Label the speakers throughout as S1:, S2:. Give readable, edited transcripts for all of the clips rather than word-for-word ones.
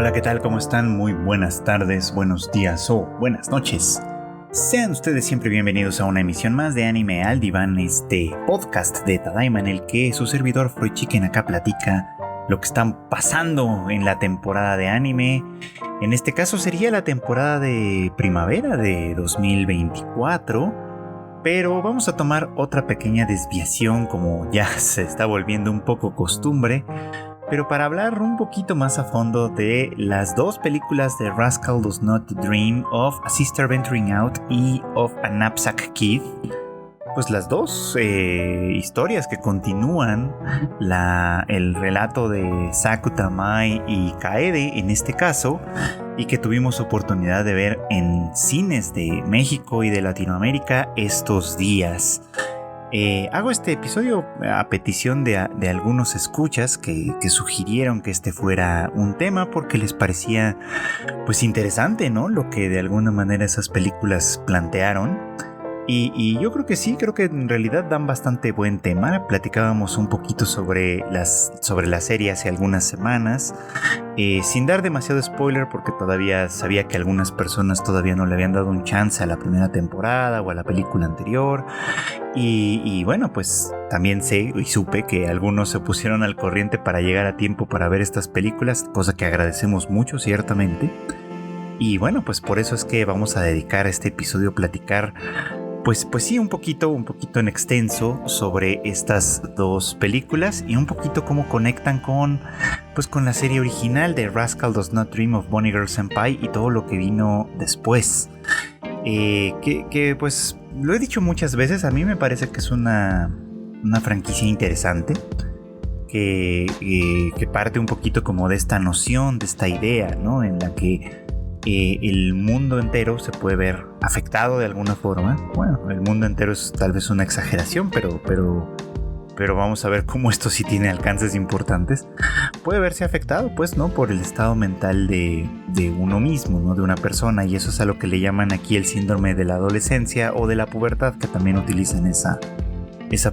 S1: Hola, ¿qué tal? ¿Cómo están? Muy buenas tardes, buenos días o buenas noches. Sean ustedes siempre bienvenidos a una emisión más de Anime al Diván, este podcast de Tadaima en el que su servidor Freud Chicken acá platica lo que están pasando en la temporada de anime. En este caso sería la temporada de primavera de 2024, pero vamos a tomar otra pequeña desviación como ya se está volviendo un poco costumbre, pero para hablar un poquito más a fondo de las dos películas de Rascal Does Not Dream of A Sister Venturing Out y of A Knapsack Kid. Pues las dos historias que continúan el relato de Saku Tamai y Kaede en este caso, y que tuvimos oportunidad de ver en cines de México y de Latinoamérica estos días. Hago este episodio a petición de algunos escuchas que sugirieron que este fuera un tema porque les parecía pues interesante, ¿no? Lo que de alguna manera esas películas plantearon. Y yo creo que sí, creo que en realidad dan bastante buen tema. Platicábamos un poquito sobre la serie hace algunas semanas, sin dar demasiado spoiler porque todavía sabía que algunas personas todavía no le habían dado un chance a la primera temporada o a la película anterior. Y bueno, pues también sé y supe que algunos se pusieron al corriente para llegar a tiempo para ver estas películas, cosa que agradecemos mucho, ciertamente. Y bueno, pues por eso es que vamos a dedicar este episodio a platicar pues sí, un poquito en extenso sobre estas dos películas y un poquito cómo conectan con la serie original de Rascal Does Not Dream of Bunny Girl Senpai y todo lo que vino después. Que pues lo he dicho muchas veces, a mí me parece que es una franquicia interesante que parte un poquito como de esta noción, de esta idea, ¿no? En la que el mundo entero se puede ver afectado de alguna forma. Bueno, el mundo entero es tal vez una exageración, pero vamos a ver cómo esto sí tiene alcances importantes. Puede verse afectado, pues, ¿no? Por el estado mental de uno mismo, ¿no? De una persona, y eso es a lo que le llaman aquí el síndrome de la adolescencia o de la pubertad, que también utilizan esa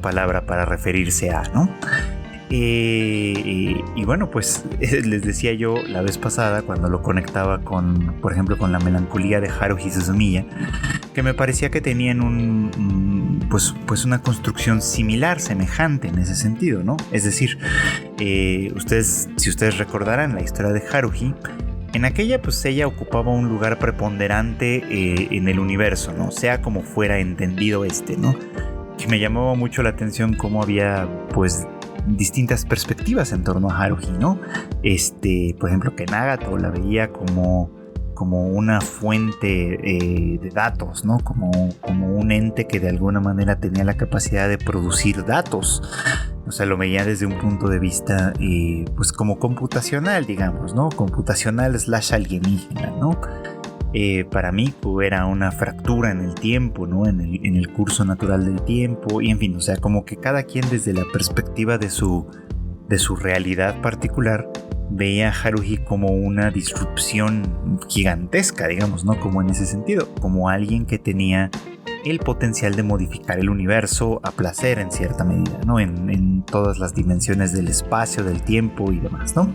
S1: palabra para referirse a, ¿no? Y bueno, pues les decía yo la vez pasada cuando lo conectaba con, por ejemplo, con la melancolía de Haruhi Suzumiya, que me parecía que tenían pues una construcción similar, semejante en ese sentido, ¿no? Es decir, si ustedes recordarán la historia de Haruhi, en aquella pues ella ocupaba un lugar preponderante en el universo, ¿no? Sea como fuera entendido ¿no? Que me llamaba mucho la atención cómo había pues distintas perspectivas en torno a Haruhi, ¿no? Por ejemplo, que Nagato la veía como una fuente de datos, ¿no? Como un ente que de alguna manera tenía la capacidad de producir datos. O sea, lo veía desde un punto de vista pues como computacional, digamos, ¿no? Computacional / alienígena, ¿no? Para mí era una fractura en el tiempo, ¿no? En el curso natural del tiempo, y en fin, o sea, como que cada quien desde la perspectiva de su realidad particular veía a Haruhi como una disrupción gigantesca, digamos, ¿no? Como en ese sentido, como alguien que tenía el potencial de modificar el universo a placer en cierta medida, ¿no? En todas las dimensiones del espacio, del tiempo y demás, ¿no?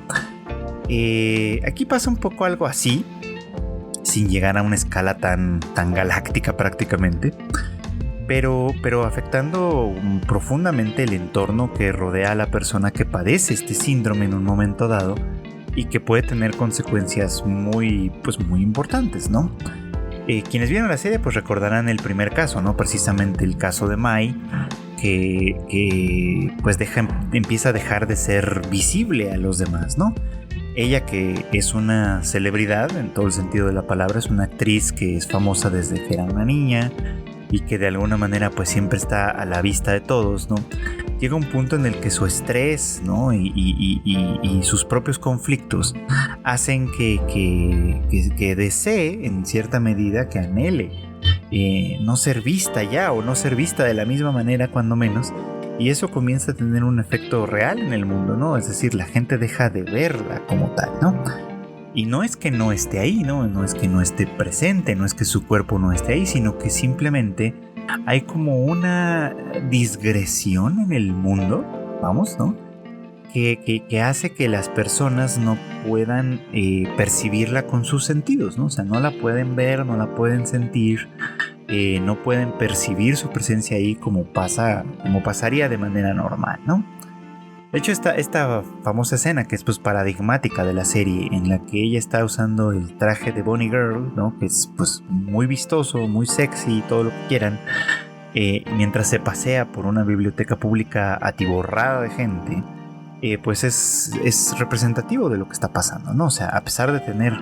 S1: Aquí pasa un poco algo así, sin llegar a una escala tan galáctica prácticamente, pero afectando profundamente el entorno que rodea a la persona que padece este síndrome en un momento dado y que puede tener consecuencias muy importantes, ¿no? Quienes vieron la serie pues recordarán el primer caso, ¿no? Precisamente el caso de Mai, que pues empieza a dejar de ser visible a los demás, ¿no? Ella, que es una celebridad en todo el sentido de la palabra, es una actriz que es famosa desde que era una niña y que de alguna manera pues siempre está a la vista de todos, ¿no? Llega un punto en el que su estrés, ¿no? y sus propios conflictos hacen que desee en cierta medida, que anhele no ser vista ya, o no ser vista de la misma manera cuando menos. Y eso comienza a tener un efecto real en el mundo, ¿no? Es decir, la gente deja de verla como tal, ¿no? Y no es que no esté ahí, ¿no? No es que no esté presente, no es que su cuerpo no esté ahí, sino que simplemente hay como una digresión en el mundo, vamos, ¿no? que hace que las personas no puedan percibirla con sus sentidos, ¿no? O sea, no la pueden ver, no la pueden sentir, no pueden percibir su presencia ahí como pasaría de manera normal, ¿no? De hecho, esta famosa escena que es pues paradigmática de la serie, en la que ella está usando el traje de Bonnie Girl, ¿no? Que es pues muy vistoso, muy sexy, todo lo que quieran, mientras se pasea por una biblioteca pública atiborrada de gente, pues es representativo de lo que está pasando, ¿no? O sea, a pesar de tener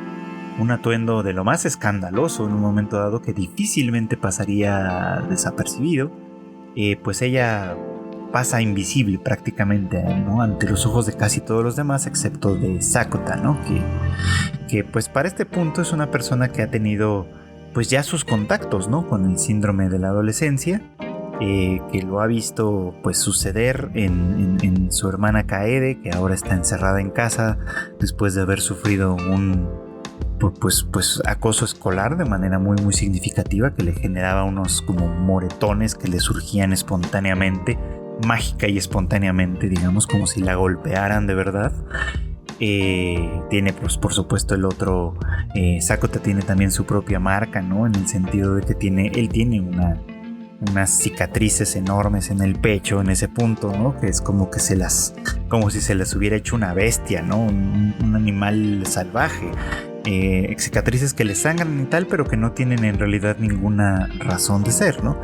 S1: un atuendo de lo más escandaloso en un momento dado que difícilmente pasaría desapercibido, pues ella pasa invisible prácticamente, ¿no? Ante los ojos de casi todos los demás, excepto de Sakota, ¿no? Que pues para este punto es una persona que ha tenido pues ya sus contactos, ¿no? Con el síndrome de la adolescencia, que lo ha visto pues suceder en su hermana Kaede, que ahora está encerrada en casa después de haber sufrido un pues acoso escolar de manera muy muy significativa, que le generaba unos como moretones que le surgían espontáneamente, mágica y espontáneamente, digamos, como si la golpearan de verdad. Tiene pues por supuesto el otro, Sakota tiene también su propia marca, ¿no? En el sentido de que él tiene unas cicatrices enormes en el pecho en ese punto, ¿no? Que es como si se las hubiera hecho una bestia, ¿no? Un animal salvaje. Cicatrices que le sangran y tal, pero que no tienen en realidad ninguna razón de ser, ¿no?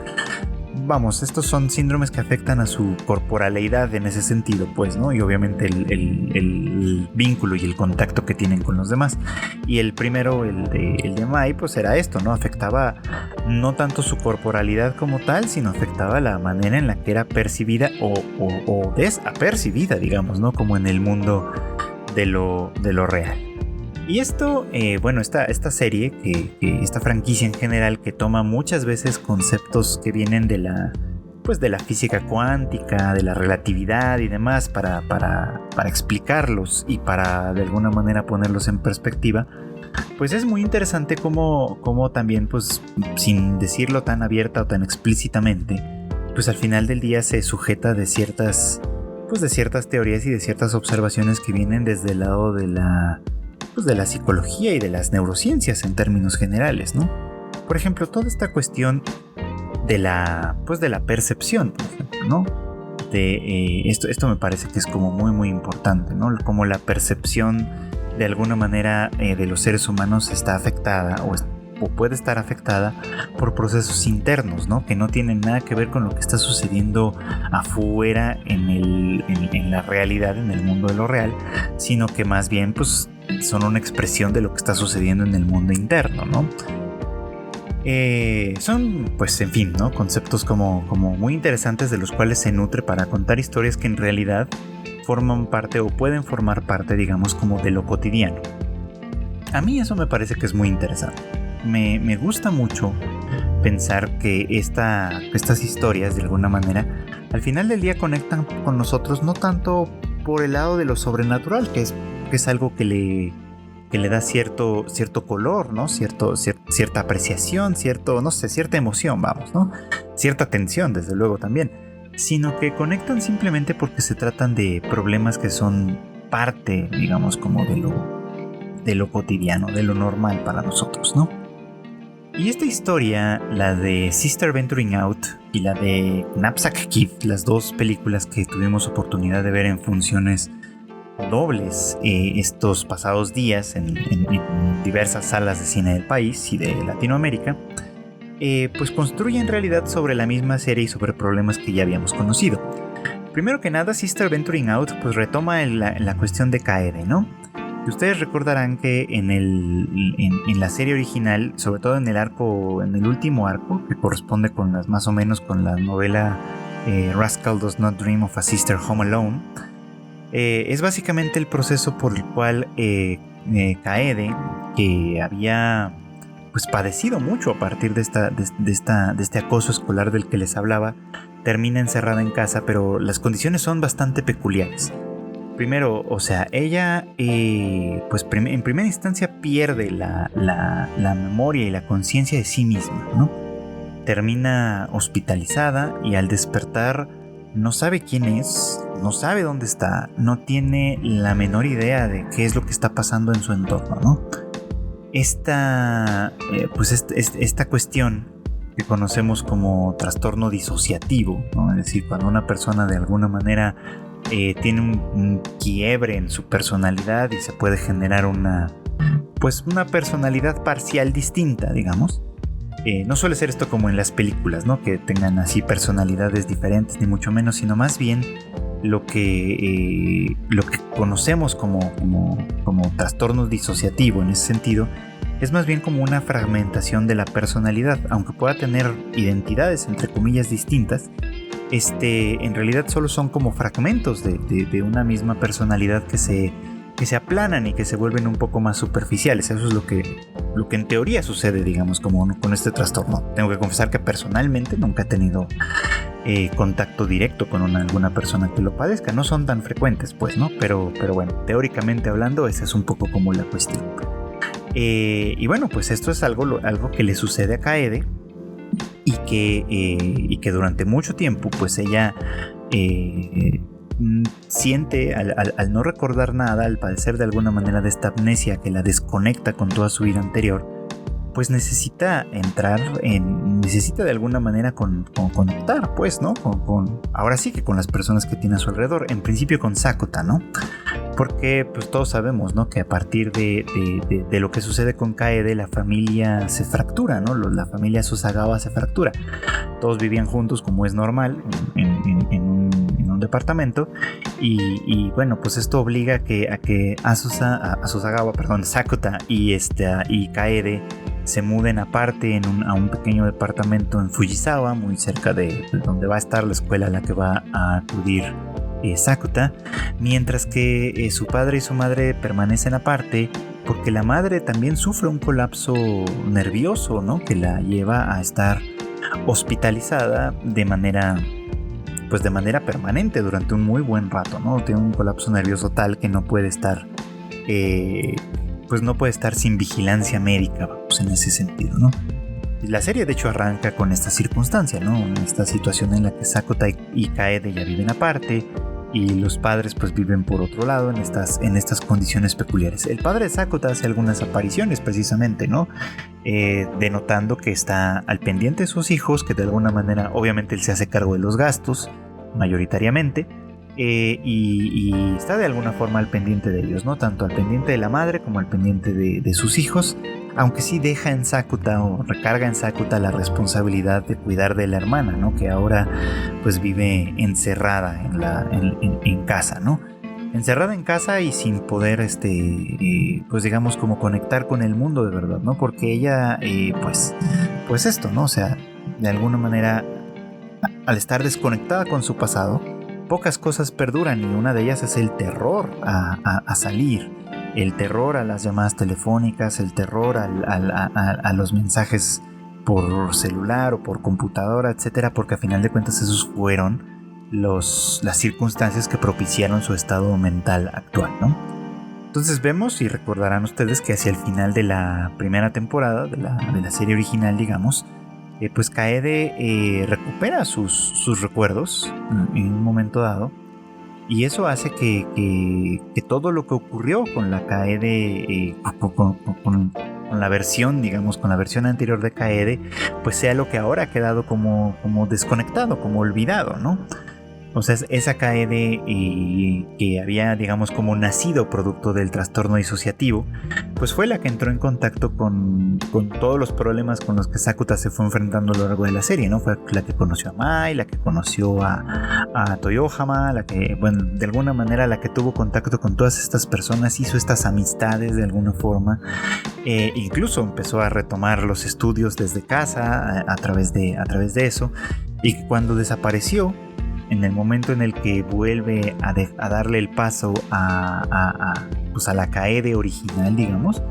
S1: Vamos, estos son síndromes que afectan a su corporalidad en ese sentido, pues, ¿no? Y obviamente el vínculo y el contacto que tienen con los demás. Y el primero, el de Mai, pues era esto, ¿no? Afectaba no tanto su corporalidad como tal, sino afectaba la manera en la que era percibida o desapercibida, digamos, ¿no? Como en el mundo de lo real. Y esto, bueno, esta serie, esta franquicia en general, que toma muchas veces conceptos que vienen de la física cuántica, de la relatividad y demás, para explicarlos y para de alguna manera ponerlos en perspectiva, pues es muy interesante cómo también, pues sin decirlo tan abierta o tan explícitamente, pues al final del día se sujeta de ciertas teorías y de ciertas observaciones que vienen desde el lado de la psicología y de las neurociencias en términos generales, ¿no? Por ejemplo, toda esta cuestión de la percepción, por ejemplo, ¿no? Esto me parece que es como muy muy importante, ¿no? Como la percepción de alguna manera de los seres humanos está afectada o puede estar afectada por procesos internos, ¿no? Que no tienen nada que ver con lo que está sucediendo afuera en la realidad, en el mundo de lo real, sino que más bien pues son una expresión de lo que está sucediendo en el mundo interno, ¿no? Son, pues, en fin, ¿no? Conceptos como muy interesantes, de los cuales se nutre para contar historias que en realidad forman parte o pueden formar parte, digamos, como de lo cotidiano. A mí eso me parece que es muy interesante. Me gusta mucho pensar que estas historias, de alguna manera, al final del día conectan con nosotros, no tanto por el lado de lo sobrenatural, que es algo que le da cierto color, ¿no? Cierta apreciación, cierta emoción, vamos, ¿no? Cierta tensión, desde luego, también. Sino que conectan simplemente porque se tratan de problemas que son parte, digamos, como de lo cotidiano, de lo normal para nosotros, ¿no? Y esta historia, la de Sister Venturing Out y la de Knapsack Kid, las dos películas que tuvimos oportunidad de ver en funciones dobles estos pasados días en diversas salas de cine del país y de Latinoamérica, pues construye en realidad sobre la misma serie y sobre problemas que ya habíamos conocido. Primero que nada, Sister Venturing Out pues retoma la cuestión de Kaede, ¿no? Y ustedes recordarán que en la serie original, sobre todo en el último arco, que corresponde más o menos con la novela Rascal Does Not Dream of a Sister Home Alone, es básicamente el proceso por el cual Kaede, que había pues padecido mucho a partir de este acoso escolar del que les hablaba, termina encerrada en casa, pero las condiciones son bastante peculiares. Primero, o sea, ella pues en primera instancia pierde la memoria y la conciencia de sí misma, ¿no? Termina hospitalizada y al despertar no sabe quién es, no sabe dónde está, no tiene la menor idea de qué es lo que está pasando en su entorno, ¿no? Esta cuestión que conocemos como trastorno disociativo, ¿no? Es decir, cuando una persona de alguna manera tiene un quiebre en su personalidad y se puede generar una personalidad parcial distinta, digamos. No suele ser esto como en las películas, ¿no? Que tengan así personalidades diferentes, ni mucho menos, sino más bien lo que conocemos como trastorno disociativo en ese sentido, es más bien como una fragmentación de la personalidad, aunque pueda tener identidades entre comillas distintas. En realidad solo son como fragmentos de una misma personalidad que se aplanan y que se vuelven un poco más superficiales. Eso es lo que en teoría sucede, digamos, como con este trastorno. Tengo que confesar que personalmente nunca he tenido contacto directo con alguna persona que lo padezca. No son tan frecuentes, pues, ¿no? Pero bueno, teóricamente hablando, esa es un poco como la cuestión. Y bueno, pues esto es algo que le sucede a Kaede y que durante mucho tiempo, pues ella siente al no recordar nada, al padecer de alguna manera de esta amnesia que la desconecta con toda su vida anterior, pues necesita de alguna manera conectar, pues, ¿no? Ahora sí que con las personas que tiene a su alrededor, en principio con Sakota, ¿no? Porque pues todos sabemos, ¿no? Que a partir de lo que sucede con Kaede, la familia se fractura, ¿no? La familia Susagawa se fractura. Todos vivían juntos como es normal en un departamento y bueno, pues esto obliga a que Sakota y Kaede se muden aparte a un pequeño departamento en Fujisawa, muy cerca de donde va a estar la escuela a la que va a acudir Sakota, mientras que su padre y su madre permanecen aparte porque la madre también sufre un colapso nervioso, ¿no? Que la lleva a estar hospitalizada de manera permanente durante un muy buen rato, ¿no? Tiene un colapso nervioso tal que no puede estar sin vigilancia médica, pues, en ese sentido, ¿no? La serie de hecho arranca con esta circunstancia, ¿no? Esta situación en la que Sakota y Kaede ya viven aparte y los padres pues viven por otro lado en estas condiciones peculiares. El padre de Sakota hace algunas apariciones precisamente, ¿no? Denotando que está al pendiente de sus hijos, que de alguna manera obviamente él se hace cargo de los gastos mayoritariamente, y está de alguna forma al pendiente de ellos, ¿no? Tanto al pendiente de la madre como al pendiente de sus hijos, aunque sí deja en Sakota o recarga en Sakota la responsabilidad de cuidar de la hermana, ¿no? Que ahora pues vive encerrada en casa, ¿no? Encerrada en casa y sin poder pues digamos como conectar con el mundo de verdad, ¿no? Porque ella pues esto, ¿no? O sea, de alguna manera al estar desconectada con su pasado, pocas cosas perduran y una de ellas es el terror a salir, el terror a las llamadas telefónicas, el terror a los mensajes por celular o por computadora, etcétera, porque a final de cuentas esos fueron las circunstancias que propiciaron su estado mental actual, ¿no? Entonces vemos y recordarán ustedes que hacia el final de la primera temporada de la serie original, digamos, pues Kaede recupera sus recuerdos en un momento dado, y eso hace que todo lo que ocurrió con la Kaede, con la versión, digamos, con la versión anterior de Kaede, pues sea lo que ahora ha quedado como desconectado, como olvidado, ¿no? O sea, esa Kaede que había, digamos, como nacido producto del trastorno disociativo, pues fue la que entró en contacto con todos los problemas con los que Sakota se fue enfrentando a lo largo de la serie, ¿no? Fue la que conoció a Mai, la que conoció a Toyohama, la que, bueno, de alguna manera la que tuvo contacto con todas estas personas, hizo estas amistades de alguna forma, incluso empezó a retomar los estudios desde casa a través de eso, y cuando desapareció, en el momento en el que vuelve a darle el paso pues a la Kaede original, digamos,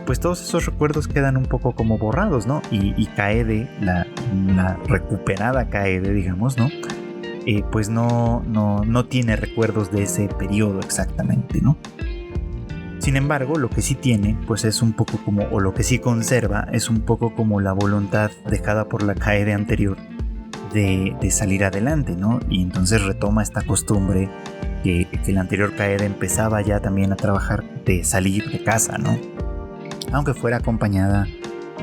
S1: pues todos esos recuerdos quedan un poco como borrados, ¿no? Y Kaede, la recuperada Kaede, digamos, ¿no? Pues no tiene recuerdos de ese periodo exactamente, ¿no? Sin embargo, lo que sí tiene, pues es un poco como, o lo que sí conserva, es un poco como la voluntad dejada por la Kaede anterior de salir adelante, ¿no? Y entonces retoma esta costumbre que el anterior Kaede empezaba ya también a trabajar, de salir de casa, ¿no? Aunque fuera acompañada,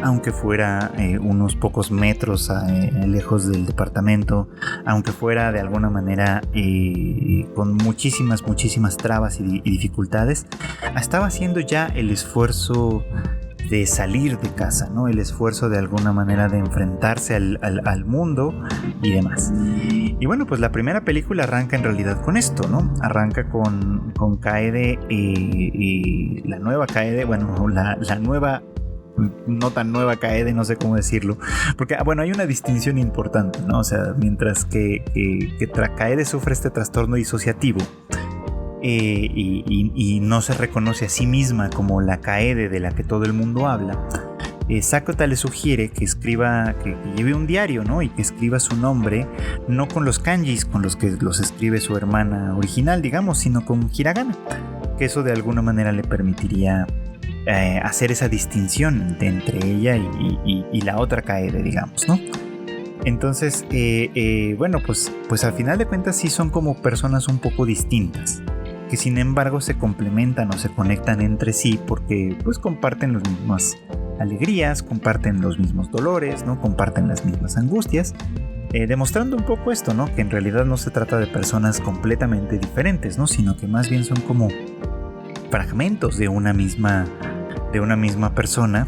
S1: aunque fuera unos pocos metros lejos del departamento, aunque fuera de alguna manera con muchísimas trabas y dificultades, estaba haciendo ya el esfuerzo de salir de casa, ¿no? El esfuerzo de alguna manera de enfrentarse al mundo y demás. Y bueno, pues la primera película arranca en realidad con esto, ¿no? Arranca con Kaede y la nueva Kaede, bueno, la nueva, no tan nueva Kaede, no sé cómo decirlo, porque bueno, hay una distinción importante, ¿no? O sea, mientras que Kaede sufre este trastorno disociativo, y no se reconoce a sí misma como la Kaede de la que todo el mundo habla, Sakota le sugiere que escriba, que lleve un diario, ¿no? Y que escriba su nombre no con los kanjis con los que los escribe su hermana original, digamos, sino con hiragana, que eso de alguna manera le permitiría hacer esa distinción entre ella y la otra Kaede, digamos, ¿no? Entonces, bueno, pues al final de cuentas sí son como personas un poco distintas, que sin embargo se complementan o se conectan entre sí porque pues comparten las mismas alegrías, comparten los mismos dolores, ¿no? Comparten las mismas angustias, demostrando un poco esto, ¿no? Que en realidad no se trata de personas completamente diferentes, ¿no? Sino que más bien son como fragmentos de una misma persona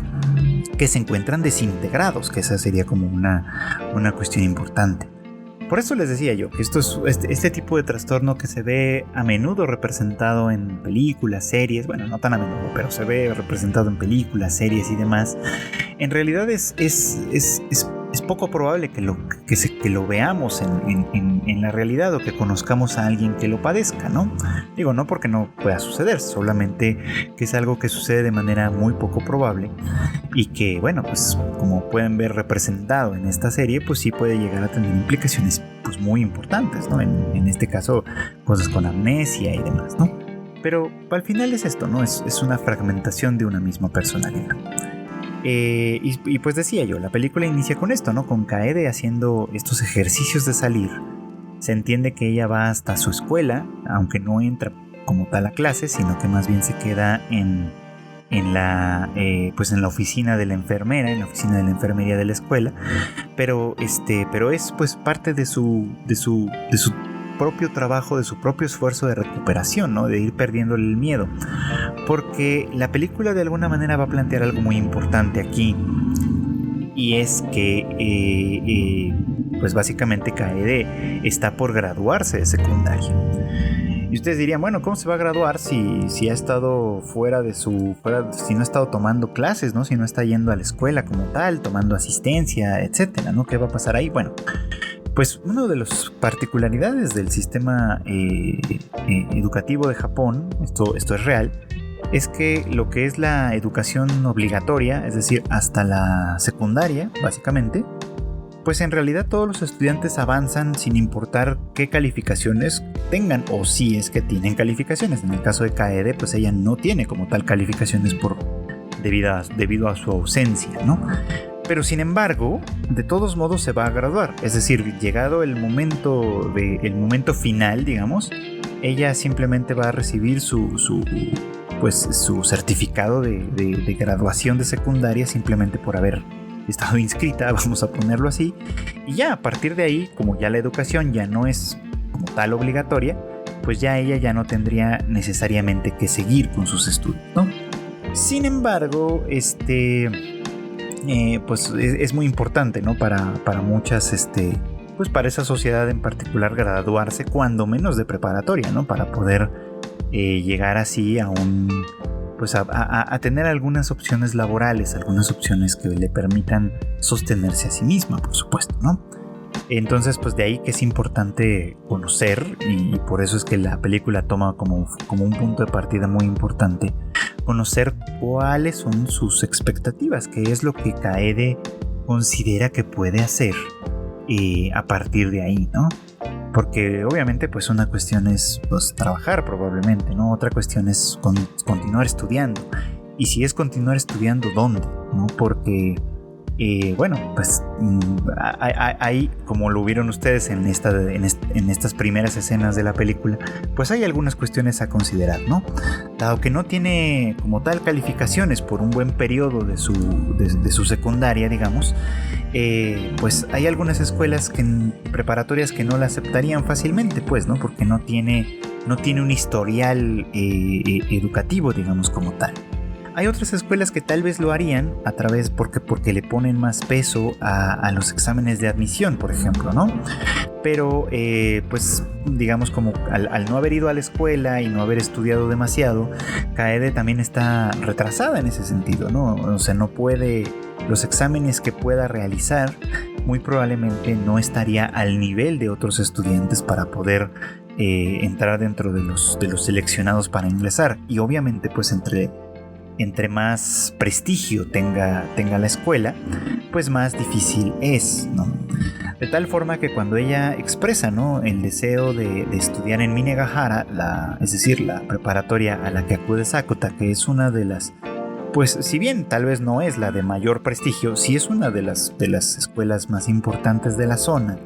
S1: que se encuentran desintegrados, que esa sería como una cuestión importante. Por eso les decía yo que esto es este tipo de trastorno que se ve a menudo representado en películas, series, bueno, no tan a menudo, pero se ve representado en películas, series y demás. En realidad es poco probable que lo veamos en la realidad o que conozcamos a alguien que lo padezca, ¿no? Digo, no porque no pueda suceder, solamente que es algo que sucede de manera muy poco probable y que, bueno, pues como pueden ver representado en esta serie, pues sí puede llegar a tener implicaciones pues muy importantes, ¿no? En este caso, cosas con amnesia y demás, ¿no? Pero al final es esto, ¿no? Es una fragmentación de una misma personalidad. Y pues decía yo, la película inicia con esto, ¿no? Con Kaede haciendo estos ejercicios de salir. Se entiende que ella va hasta su escuela, aunque no entra como tal a clase, sino que más bien se queda en la oficina de la enfermera, en la oficina de la enfermería de la escuela, pero es pues parte de su propio trabajo, de su propio esfuerzo de recuperación, ¿no? De ir perdiéndole el miedo, porque la película de alguna manera va a plantear algo muy importante aquí, y es que pues básicamente Kaede está por graduarse de secundaria. Y ustedes dirían, bueno, ¿cómo se va a graduar si ha estado si no ha estado tomando clases, ¿no? Si no está yendo a la escuela como tal, tomando asistencia, etcétera, ¿no? ¿Qué va a pasar ahí? Bueno, pues una de las particularidades del sistema educativo de Japón, esto es real, es que lo que es la educación obligatoria, es decir, hasta la secundaria, básicamente, pues en realidad todos los estudiantes avanzan sin importar qué calificaciones tengan, o si es que tienen calificaciones. En el caso de Kaede, pues ella no tiene como tal calificaciones debido a su ausencia, ¿no? Pero sin embargo, de todos modos se va a graduar. Es decir, llegado el momento final, digamos, ella simplemente va a recibir su certificado de graduación de secundaria simplemente por haber estado inscrita, vamos a ponerlo así. Y ya a partir de ahí, como ya la educación ya no es como tal obligatoria, pues ya ella ya no tendría necesariamente que seguir con sus estudios, ¿no? Sin embargo, pues es muy importante, ¿no? Para muchas, pues para esa sociedad en particular, graduarse cuando menos de preparatoria, ¿no? Para poder llegar así a tener algunas opciones laborales, algunas opciones que le permitan sostenerse a sí misma, por supuesto, ¿no? Entonces, pues de ahí que es importante conocer, y por eso es que la película toma como un punto de partida muy importante, conocer cuáles son sus expectativas, qué es lo que Kaede considera que puede hacer a partir de ahí, ¿no? Porque obviamente pues una cuestión es pues trabajar probablemente, ¿no? Otra cuestión es continuar estudiando. Y si es continuar estudiando, ¿dónde? ¿No? Porque bueno, pues hay, como lo vieron ustedes en estas primeras escenas de la película, pues hay algunas cuestiones a considerar, ¿no? Dado que no tiene como tal calificaciones por un buen periodo de su secundaria, digamos, pues hay algunas escuelas preparatorias que no la aceptarían fácilmente, pues, ¿no? Porque no tiene un historial educativo, digamos, como tal. Hay otras escuelas que tal vez lo harían porque le ponen más peso a los exámenes de admisión, por ejemplo, ¿no? Pero pues digamos, como al no haber ido a la escuela y no haber estudiado demasiado, Kaede también está retrasada en ese sentido, ¿no? O sea, no puede, los exámenes que pueda realizar muy probablemente no estaría al nivel de otros estudiantes para poder entrar dentro de los seleccionados para ingresar. Y obviamente pues entre más prestigio tenga la escuela, pues más difícil es, ¿no? De tal forma que cuando ella expresa, ¿no?, el deseo de estudiar en Minegahara, es decir, la preparatoria a la que acude Sakuta, que es una de las, pues si bien tal vez no es la de mayor prestigio, sí es una de las escuelas más importantes de la zona,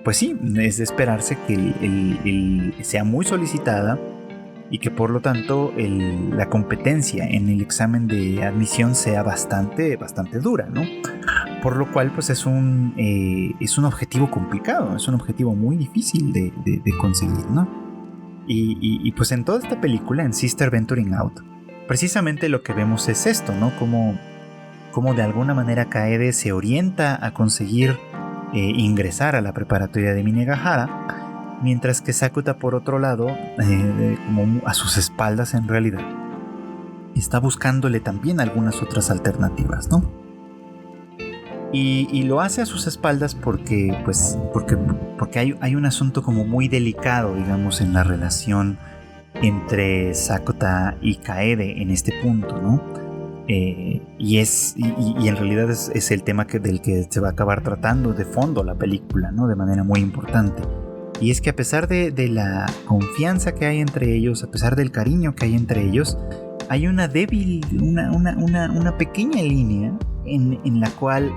S1: pues sí, es de esperarse que sea muy solicitada y que por lo tanto la competencia en el examen de admisión sea bastante dura, ¿no? Por lo cual pues es un objetivo complicado, es un objetivo muy difícil de conseguir, ¿no? Y pues en toda esta película, en Sister Venturing Out, precisamente lo que vemos es esto, ¿no? Como de alguna manera Kaede se orienta a conseguir ingresar a la preparatoria de Minegahara, mientras que Sakuta, por otro lado, como a sus espaldas en realidad, está buscándole también algunas otras alternativas, ¿no? Y lo hace a sus espaldas porque hay un asunto como muy delicado, digamos, en la relación entre Sakuta y Kaede en este punto, ¿no? Y en realidad es el tema del que se va a acabar tratando de fondo la película, ¿no? De manera muy importante. Y es que a pesar de la confianza que hay entre ellos, a pesar del cariño que hay entre ellos, hay una pequeña línea en la cual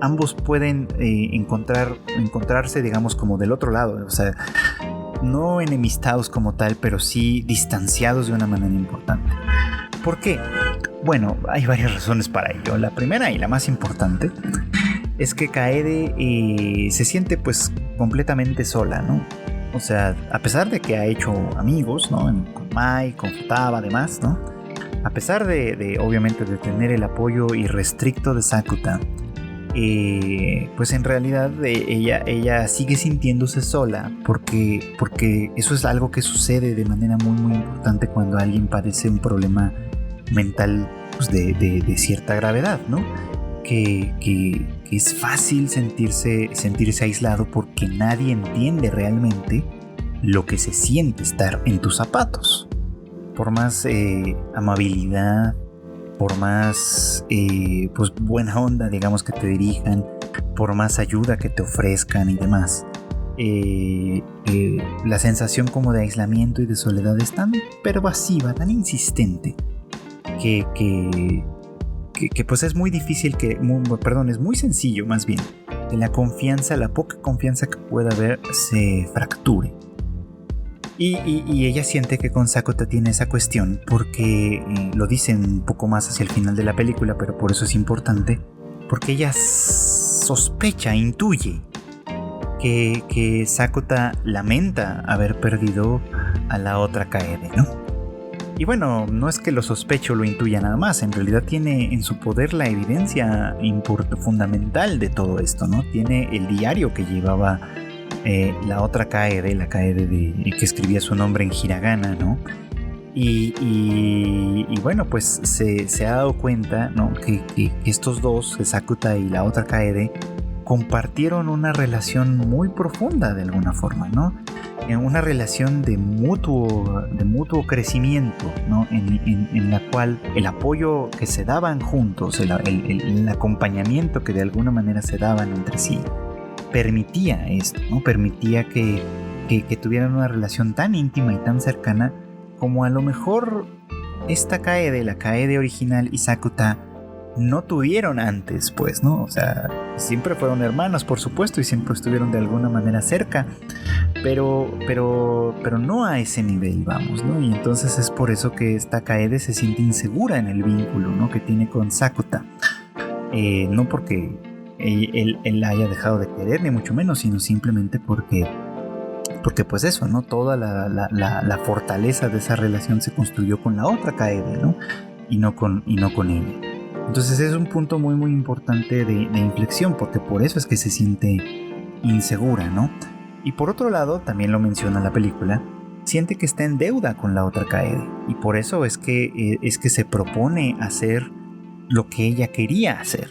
S1: ambos pueden encontrarse, digamos, como del otro lado. O sea, no enemistados como tal, pero sí distanciados de una manera importante. ¿Por qué? Bueno, hay varias razones para ello. La primera y la más importante es que Kaede se siente pues completamente sola, ¿no? O sea, a pesar de que ha hecho amigos, ¿no? Con Mai, con Futaba, además, ¿no? A pesar de obviamente de tener el apoyo irrestricto de Sakuta, pues en realidad ella sigue sintiéndose sola porque eso es algo que sucede de manera muy muy importante cuando alguien padece un problema mental, pues, de cierta gravedad, ¿no? Que es fácil sentirse aislado porque nadie entiende realmente lo que se siente estar en tus zapatos. Por más amabilidad, por más pues buena onda, digamos, que te dirijan, por más ayuda que te ofrezcan y demás, la sensación como de aislamiento y de soledad es tan pervasiva, tan insistente, que pues es muy difícil es muy sencillo más bien que la poca confianza que pueda haber se fracture. Y ella siente que con Sakuta tiene esa cuestión porque lo dicen un poco más hacia el final de la película, pero por eso es importante, porque ella sospecha, intuye que Sakuta lamenta haber perdido a la otra Kaede, ¿no? Y bueno, no es que lo sospeche o lo intuya nada más, en realidad tiene en su poder la evidencia fundamental de todo esto, ¿no? Tiene el diario que llevaba la otra Kaede, la Kaede que escribía su nombre en hiragana, ¿no? Y bueno, pues se ha dado cuenta, ¿no?, que estos dos, Sakuta y la otra Kaede, compartieron una relación muy profunda de alguna forma, ¿no? Una relación de mutuo crecimiento, ¿no? En la cual el apoyo que se daban juntos, el acompañamiento que de alguna manera se daban entre sí, permitía esto, ¿no? Permitía que tuvieran una relación tan íntima y tan cercana como a lo mejor esta Kaede, la Kaede original, y Sakuta no tuvieron antes, pues, ¿no? O sea, siempre fueron hermanos, por supuesto, y siempre estuvieron de alguna manera cerca, pero no a ese nivel, vamos, ¿no? Y entonces es por eso que esta Kaede se siente insegura en el vínculo, ¿no?, que tiene con Sakuta. No porque él la haya dejado de querer, ni mucho menos, sino simplemente porque pues eso, ¿no? Toda la fortaleza de esa relación se construyó con la otra Kaede, ¿no? Y no con ella. Entonces es un punto muy muy importante de inflexión, porque por eso es que se siente insegura, ¿no? Y por otro lado, también lo menciona la película, siente que está en deuda con la otra Kaede, y por eso es que se propone hacer lo que ella quería hacer,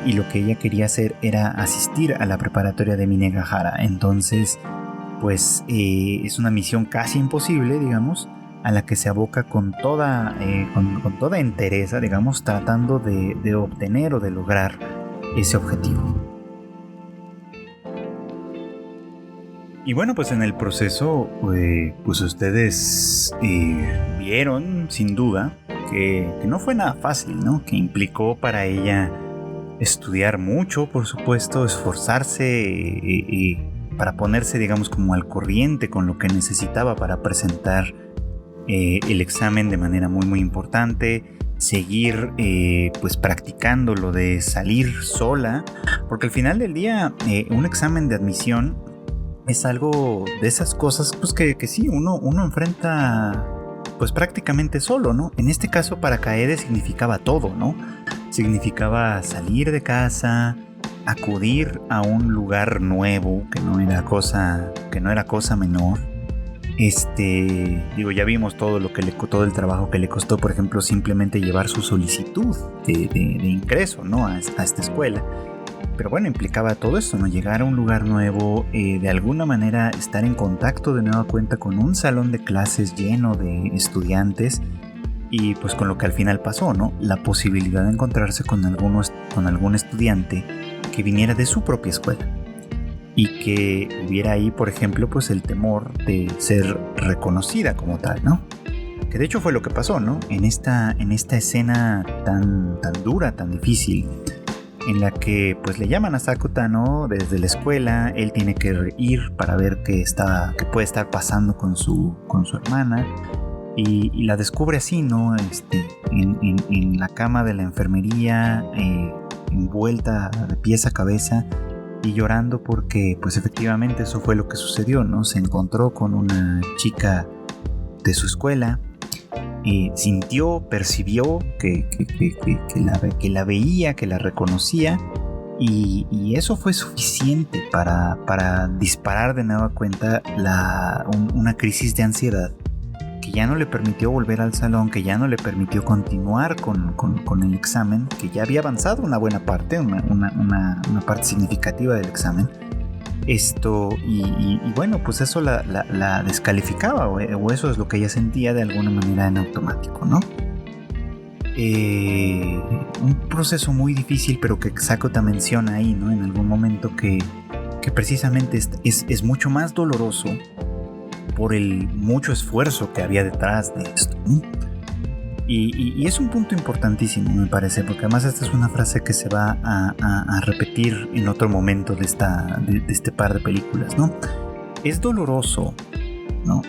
S1: y lo que ella quería hacer era asistir a la preparatoria de Minegahara. Entonces pues es una misión casi imposible, digamos, a la que se aboca con toda entereza, digamos, tratando de obtener o de lograr ese objetivo. Y bueno, pues en el proceso, pues ustedes vieron, sin duda, que no fue nada fácil, ¿no? Que implicó para ella estudiar mucho, por supuesto, esforzarse para ponerse, digamos, como al corriente con lo que necesitaba para presentar el examen de manera muy muy importante, seguir pues practicando lo de salir sola, porque al final del día un examen de admisión es algo de esas cosas pues que sí, uno enfrenta pues prácticamente solo, ¿no? En este caso para Kaede significaba todo, ¿no? Significaba salir de casa, acudir a un lugar nuevo, que no era cosa menor. Ya vimos todo el trabajo que le costó, por ejemplo, simplemente llevar su solicitud de ingreso, ¿no?, a esta escuela. Pero bueno, implicaba todo esto, ¿no? Llegar a un lugar nuevo, de alguna manera estar en contacto de nueva cuenta con un salón de clases lleno de estudiantes, y pues con lo que al final pasó, ¿no? La posibilidad de encontrarse con algún estudiante que viniera de su propia escuela, y que hubiera ahí, por ejemplo, pues el temor de ser reconocida como tal, ¿no? Que de hecho fue lo que pasó, ¿no? En esta escena tan dura, tan difícil, en la que pues le llaman a Sakuta, ¿no?, desde la escuela. Él tiene que ir para ver qué puede estar pasando con su hermana, y la descubre así, ¿no? En la cama de la enfermería, envuelta de pies a cabeza y llorando, porque pues efectivamente eso fue lo que sucedió, ¿no? Se encontró con una chica de su escuela, percibió que la veía, que la reconocía, y eso fue suficiente para disparar de nueva cuenta una crisis de ansiedad que ya no le permitió volver al salón, que ya no le permitió continuar con el examen, que ya había avanzado una buena parte, una parte significativa del examen. Y bueno, pues eso la descalificaba, o eso es lo que ella sentía de alguna manera en automático, ¿no? Un proceso muy difícil, pero que Sakuta menciona ahí, ¿no?, en algún momento, que precisamente es mucho más doloroso por el mucho esfuerzo que había detrás de esto, ¿no? Y es un punto importantísimo, me parece, porque además esta es una frase que se va a repetir en otro momento de este par de películas, ¿no? Es doloroso, ¿no?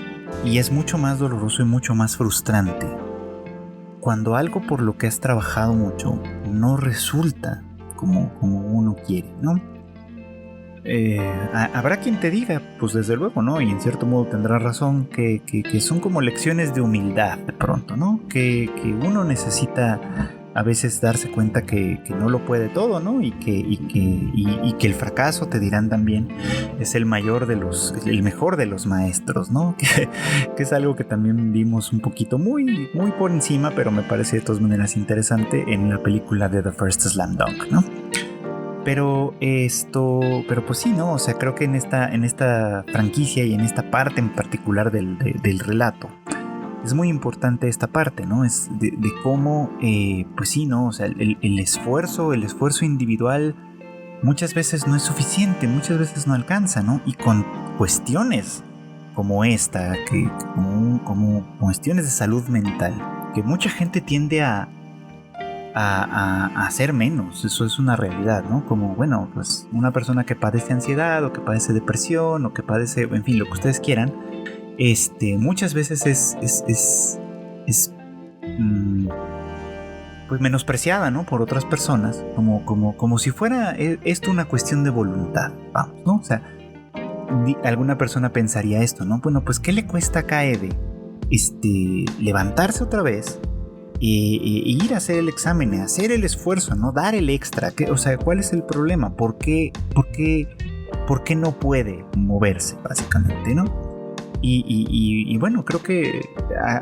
S1: Y es mucho más doloroso y mucho más frustrante cuando algo por lo que has trabajado mucho no resulta como uno quiere, ¿no? Habrá quien te diga, pues desde luego, ¿no? Y en cierto modo tendrá razón, que son como lecciones de humildad de pronto, ¿no? Que uno necesita a veces darse cuenta que no lo puede todo, ¿no? Y que el fracaso, te dirán también, es el mejor de los maestros, ¿no? Que es algo que también vimos un poquito muy, muy por encima, pero me parece de todas maneras interesante en la película de The First Slam Dunk, ¿no? Pero pues sí, ¿no? O sea, creo que en esta franquicia y en esta parte en particular del relato, es muy importante esta parte, ¿no? Es de cómo, pues sí, ¿no? O sea, el esfuerzo individual muchas veces no es suficiente, muchas veces no alcanza, ¿no? Y con cuestiones como esta, como cuestiones de salud mental, que mucha gente tiende a a hacer menos. Eso es una realidad, ¿no? Como, bueno, pues una persona que padece ansiedad o que padece depresión o que padece, en fin, lo que ustedes quieran, muchas veces es pues menospreciada, ¿no? Por otras personas, como si fuera esto una cuestión de voluntad, vamos, ¿no? O sea, alguna persona pensaría esto, ¿no? Bueno, pues ¿qué le cuesta a Kaede levantarse otra vez y ir a hacer el examen, hacer el esfuerzo, ¿no? Dar el extra? O sea, ¿cuál es el problema? ¿Por qué no puede moverse, básicamente, ¿no? Y bueno, creo que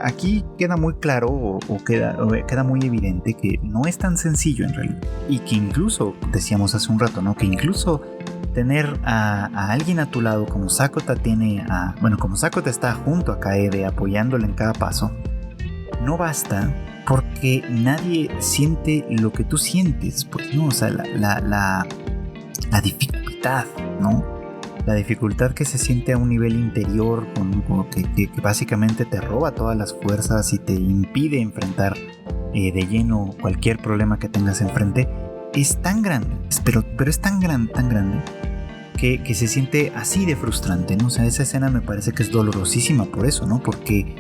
S1: aquí queda muy claro o queda muy evidente que no es tan sencillo en realidad. Y que incluso, decíamos hace un rato, ¿no? Que incluso tener a alguien a tu lado como Sakota como Sakota está junto a Kaede apoyándole en cada paso, no basta, porque nadie siente lo que tú sientes, pues, ¿no? O sea, la dificultad, ¿no? La dificultad que se siente a un nivel interior, que básicamente te roba todas las fuerzas y te impide enfrentar de lleno cualquier problema que tengas enfrente, es tan grande, pero es tan grande, que se siente así de frustrante, ¿no? O sea, esa escena me parece que es dolorosísima por eso, ¿no? Porque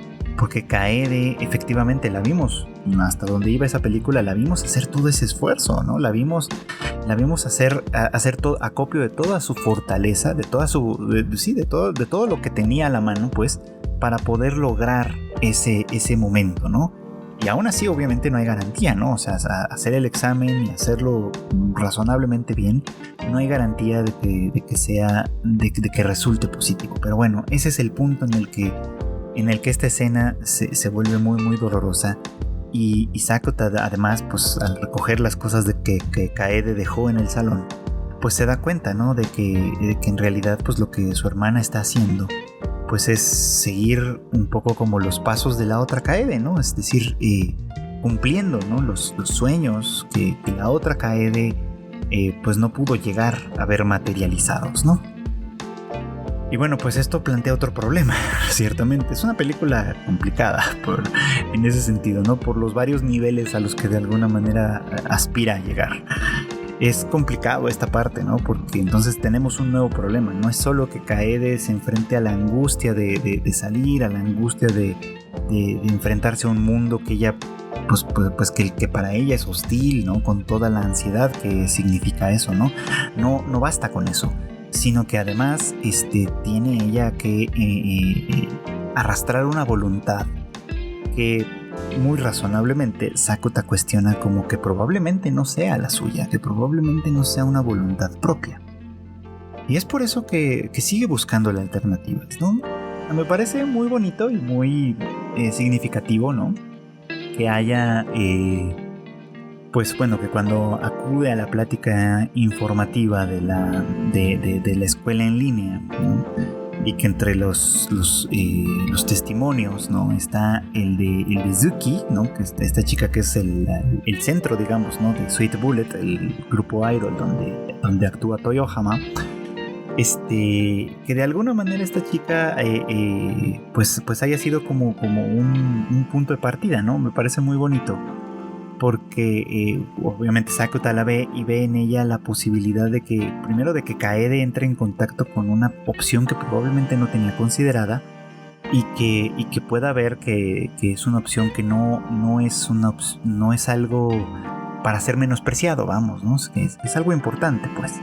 S1: Kaede, efectivamente, la vimos, hasta donde iba esa película, la vimos hacer todo ese esfuerzo, ¿no? La vimos hacer todo, acopio de toda su fortaleza, de todo lo que tenía a la mano, pues, para poder lograr ese momento, ¿no? Y aún así, obviamente, no hay garantía, ¿no? O sea, hacer el examen y hacerlo razonablemente bien, no hay garantía de que resulte positivo. Pero bueno, ese es el punto en el que esta escena se vuelve muy, muy dolorosa. Y Sakota, además, pues al recoger las cosas que Kaede dejó en el salón, pues se da cuenta, ¿no? De que en realidad, pues lo que su hermana está haciendo, pues es seguir un poco como los pasos de la otra Kaede, ¿no? Es decir, cumpliendo, ¿no? Los sueños que la otra Kaede pues no pudo llegar a ver materializados, ¿no? Y bueno, pues esto plantea otro problema, ciertamente. Es una película complicada en ese sentido, ¿no? Por los varios niveles a los que de alguna manera aspira a llegar. Es complicado esta parte, ¿no? Porque entonces tenemos un nuevo problema. No es solo que Kaede se enfrente a la angustia de salir, a la angustia de enfrentarse a un mundo que ella, pues que para ella es hostil, ¿no? Con toda la ansiedad que significa eso, ¿no? No basta con eso, sino que además tiene ella que arrastrar una voluntad que muy razonablemente Sakota cuestiona como que probablemente no sea la suya, que probablemente no sea una voluntad propia. Y es por eso que sigue buscándole alternativas, ¿no? Me parece muy bonito y muy significativo, ¿no? Que haya... pues bueno, que cuando acude a la plática informativa de la escuela en línea, ¿no? Y que entre los testimonios, ¿no? Está el de Zuki, ¿no? Que esta chica que es el centro, digamos, ¿no? De Sweet Bullet, el grupo idol donde actúa Toyohama. Que de alguna manera esta chica pues haya sido como un punto de partida, ¿no? Me parece muy bonito. Porque obviamente Sakota la ve y ve en ella la posibilidad de que Kaede entre en contacto con una opción que probablemente no tenía considerada y que pueda ver que es una opción que no es algo para ser menospreciado, vamos, ¿no? Es algo importante, pues.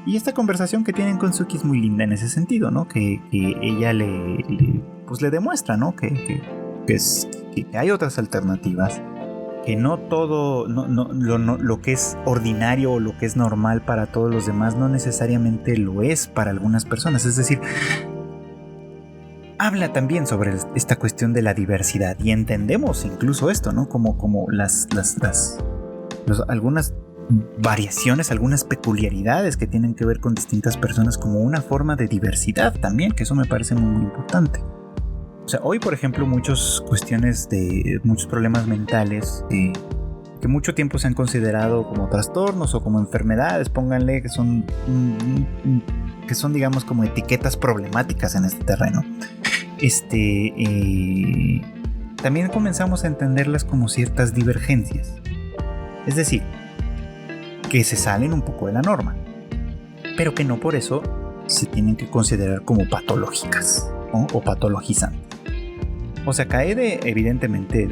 S1: Y esta conversación que tienen con Suki es muy linda en ese sentido, ¿no? Que ella le demuestra, ¿no? Que hay otras alternativas, que no todo lo que es ordinario o lo que es normal para todos los demás no necesariamente lo es para algunas personas. Es decir, habla también sobre esta cuestión de la diversidad y entendemos incluso esto, ¿no? Como algunas variaciones, algunas peculiaridades que tienen que ver con distintas personas como una forma de diversidad también, que eso me parece muy, muy importante. O sea, hoy, por ejemplo, muchas problemas mentales que mucho tiempo se han considerado como trastornos o como enfermedades, pónganle, que son digamos como etiquetas problemáticas en este terreno. También comenzamos a entenderlas como ciertas divergencias. Es decir, que se salen un poco de la norma, pero que no por eso se tienen que considerar como patológicas, ¿no? O patologizantes. O sea, Kaede evidentemente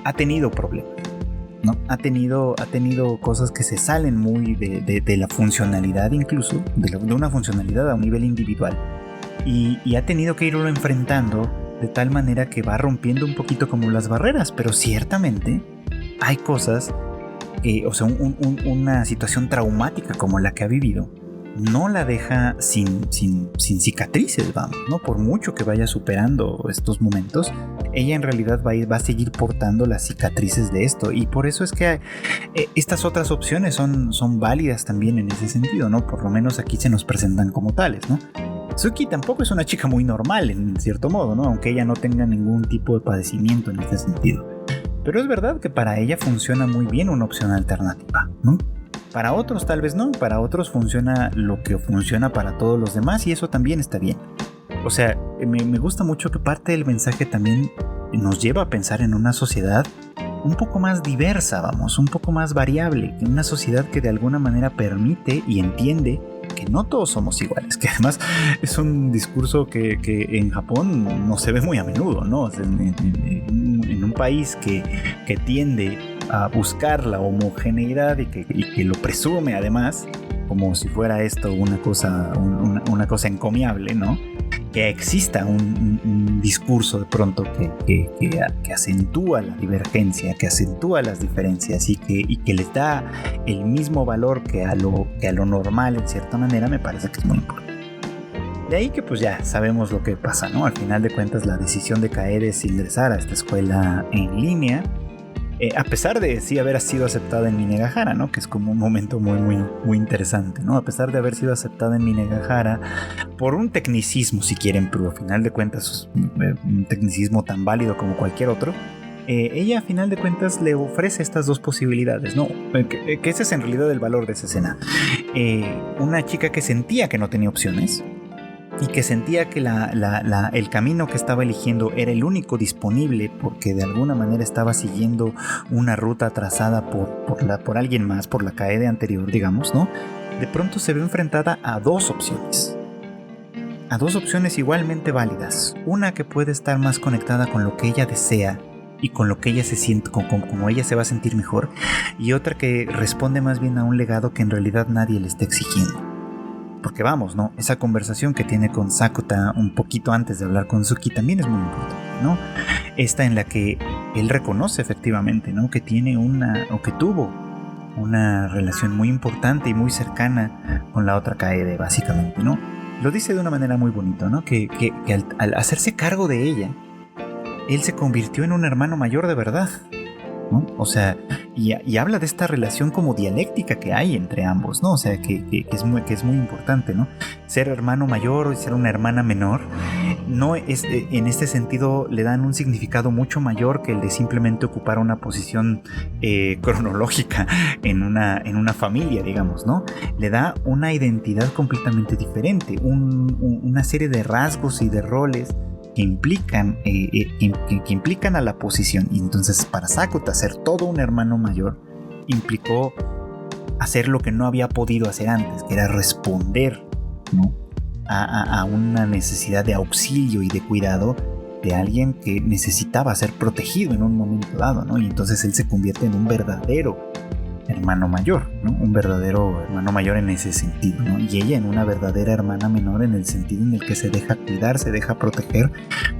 S1: ha tenido problemas, ¿no? Ha tenido cosas que se salen muy de la funcionalidad, incluso de una funcionalidad a un nivel individual, y ha tenido que irlo enfrentando de tal manera que va rompiendo un poquito como las barreras, pero ciertamente hay cosas, o sea, una situación traumática como la que ha vivido no la deja sin cicatrices, vamos, ¿no? Por mucho que vaya superando estos momentos, ella en realidad va a seguir portando las cicatrices de esto, y por eso es que estas otras opciones son válidas también en ese sentido, ¿no? Por lo menos aquí se nos presentan como tales, ¿no? Suki tampoco es una chica muy normal en cierto modo, ¿no? Aunque ella no tenga ningún tipo de padecimiento en ese sentido. Pero es verdad que para ella funciona muy bien una opción alternativa, ¿no? Para otros tal vez no, para otros funciona lo que funciona para todos los demás, y eso también está bien. O sea, me gusta mucho que parte del mensaje también nos lleva a pensar en una sociedad un poco más diversa, vamos, un poco más variable, en una sociedad que de alguna manera permite y entiende que no todos somos iguales, que además es un discurso que en Japón no se ve muy a menudo, ¿no? O sea, en un país que tiende a buscar la homogeneidad y que lo presume además, como si fuera esto una cosa encomiable, ¿no? Que exista un discurso de pronto que acentúa la divergencia, que acentúa las diferencias y que les da el mismo valor que a lo normal en cierta manera, me parece que es muy importante. De ahí que pues ya sabemos lo que pasa, ¿no? Al final de cuentas la decisión de Kaede es ingresar a esta escuela en línea, a pesar de sí haber sido aceptada en Minegahara, ¿no? Que es como un momento muy, muy, muy interesante, ¿no? A pesar de haber sido aceptada en Minegahara por un tecnicismo, si quieren, pero al final de cuentas un tecnicismo tan válido como cualquier otro, ella a final de cuentas le ofrece estas dos posibilidades, ¿no? Que ese es en realidad el valor de esa escena. Una chica que sentía que no tenía opciones, y que sentía que el camino que estaba eligiendo era el único disponible porque de alguna manera estaba siguiendo una ruta trazada por alguien más, por la Kaede anterior, digamos, ¿no? De pronto se ve enfrentada a dos opciones igualmente válidas. Una que puede estar más conectada con lo que ella desea y con lo que ella se siente, como ella se va a sentir mejor, y otra que responde más bien a un legado que en realidad nadie le está exigiendo. Porque vamos, ¿no? Esa conversación que tiene con Sakuta un poquito antes de hablar con Suki también es muy importante, ¿no? Esta en la que él reconoce efectivamente, ¿no? Que tiene que tuvo una relación muy importante y muy cercana con la otra Kaede, básicamente, ¿no? Lo dice de una manera muy bonita, ¿no? Que al hacerse cargo de ella, él se convirtió en un hermano mayor de verdad, ¿no? O sea, y habla de esta relación como dialéctica que hay entre ambos, ¿no? O sea, que es muy importante, ¿no? Ser hermano mayor y ser una hermana menor, no es, en este sentido le dan un significado mucho mayor que el de simplemente ocupar una posición cronológica en una familia, digamos, ¿no? Le da una identidad completamente diferente, una serie de rasgos y de roles que implican a la posición. Y entonces para Sakuta ser todo un hermano mayor implicó hacer lo que no había podido hacer antes, que era responder, ¿no? a una necesidad de auxilio y de cuidado de alguien que necesitaba ser protegido en un momento dado, ¿no? Y entonces él se convierte en un verdadero hermano mayor, ¿no? Un verdadero hermano mayor en ese sentido, ¿no? Y ella en una verdadera hermana menor en el sentido en el que se deja cuidar, se deja proteger,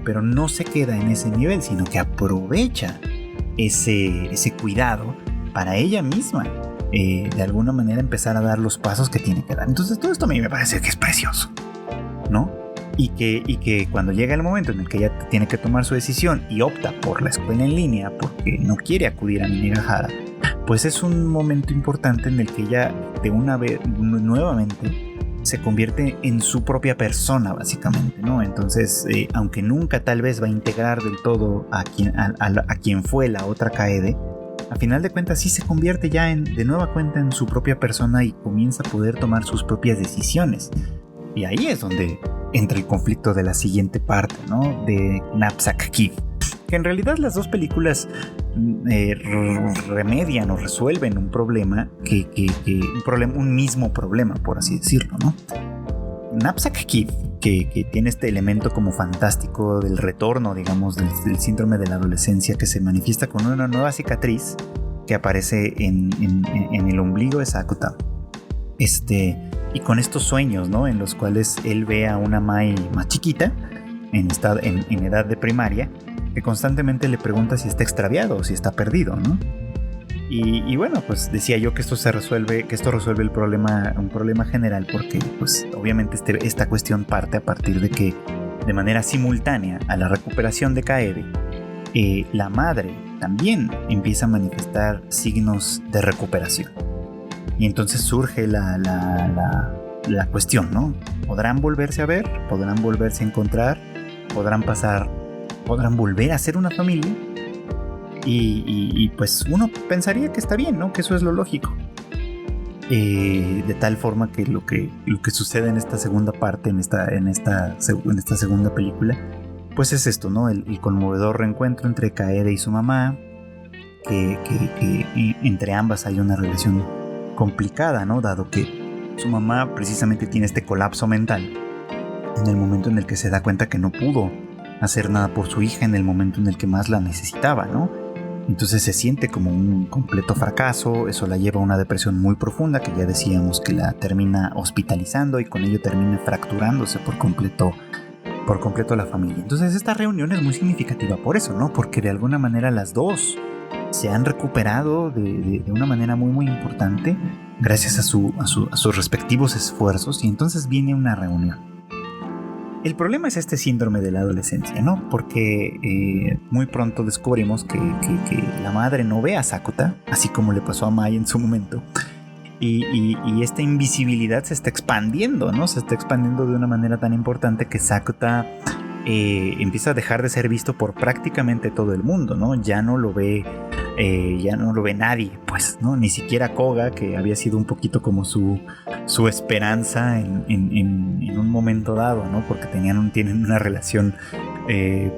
S1: pero no se queda en ese nivel, sino que aprovecha ese cuidado para ella misma, de alguna manera empezar a dar los pasos que tiene que dar. Entonces todo esto a mí me parece que es precioso, ¿no? Y que cuando llega el momento en el que ella tiene que tomar su decisión y opta por la escuela en línea porque no quiere acudir a Minegahara, pues es un momento importante en el que ella de una vez nuevamente se convierte en su propia persona, básicamente, ¿no? Entonces, aunque nunca tal vez va a integrar del todo a quien fue la otra Kaede, a final de cuentas sí se convierte ya de nueva cuenta en su propia persona y comienza a poder tomar sus propias decisiones. Y ahí es donde entra el conflicto de la siguiente parte, ¿no? De Knapsack Kid. Que en realidad las dos películas remedian o resuelven un problema un mismo problema, por así decirlo, ¿no? Knapsack Kid, que tiene este elemento como fantástico del retorno, digamos, del síndrome de la adolescencia, que se manifiesta con una nueva cicatriz que aparece en el ombligo de Sakuta. Y con estos sueños, ¿no? En los cuales él ve a una Mai más chiquita, en edad de primaria, que constantemente le pregunta si está extraviado o si está perdido, ¿no? Y bueno, pues decía yo que esto resuelve el problema, un problema general, porque pues obviamente esta cuestión parte a partir de que de manera simultánea a la recuperación de Kaede, la madre también empieza a manifestar signos de recuperación. Y entonces surge la cuestión, ¿no? ¿Podrán volverse a ver? ¿Podrán volverse a encontrar? ¿Podrán volver a ser una familia? Y pues uno pensaría que está bien, ¿no? Que eso es lo lógico. De tal forma que lo que sucede en esta segunda parte, en esta segunda película, pues es esto, ¿no? El conmovedor reencuentro entre Kaede y su mamá, que entre ambas hay una relación complicada, ¿no? Dado que su mamá precisamente tiene este colapso mental en el momento en el que se da cuenta que no pudo hacer nada por su hija en el momento en el que más la necesitaba, ¿no? Entonces se siente como un completo fracaso. Eso la lleva a una depresión muy profunda, que ya decíamos que la termina hospitalizando y con ello termina fracturándose por completo la familia. Entonces esta reunión es muy significativa por eso, ¿no? Porque de alguna manera las dos se han recuperado de una manera muy muy importante gracias a sus respectivos esfuerzos, y entonces viene una reunión. El problema es este síndrome de la adolescencia, ¿no? Porque muy pronto descubrimos que la madre no ve a Sakuta, así como le pasó a Mai en su momento. Y esta invisibilidad se está expandiendo, ¿no? Se está expandiendo de una manera tan importante que Sakuta empieza a dejar de ser visto por prácticamente todo el mundo, ¿no? Ya no lo ve nadie, pues, ¿no? Ni siquiera Koga, que había sido un poquito como su esperanza en un momento dado, ¿no? Porque tienen una relación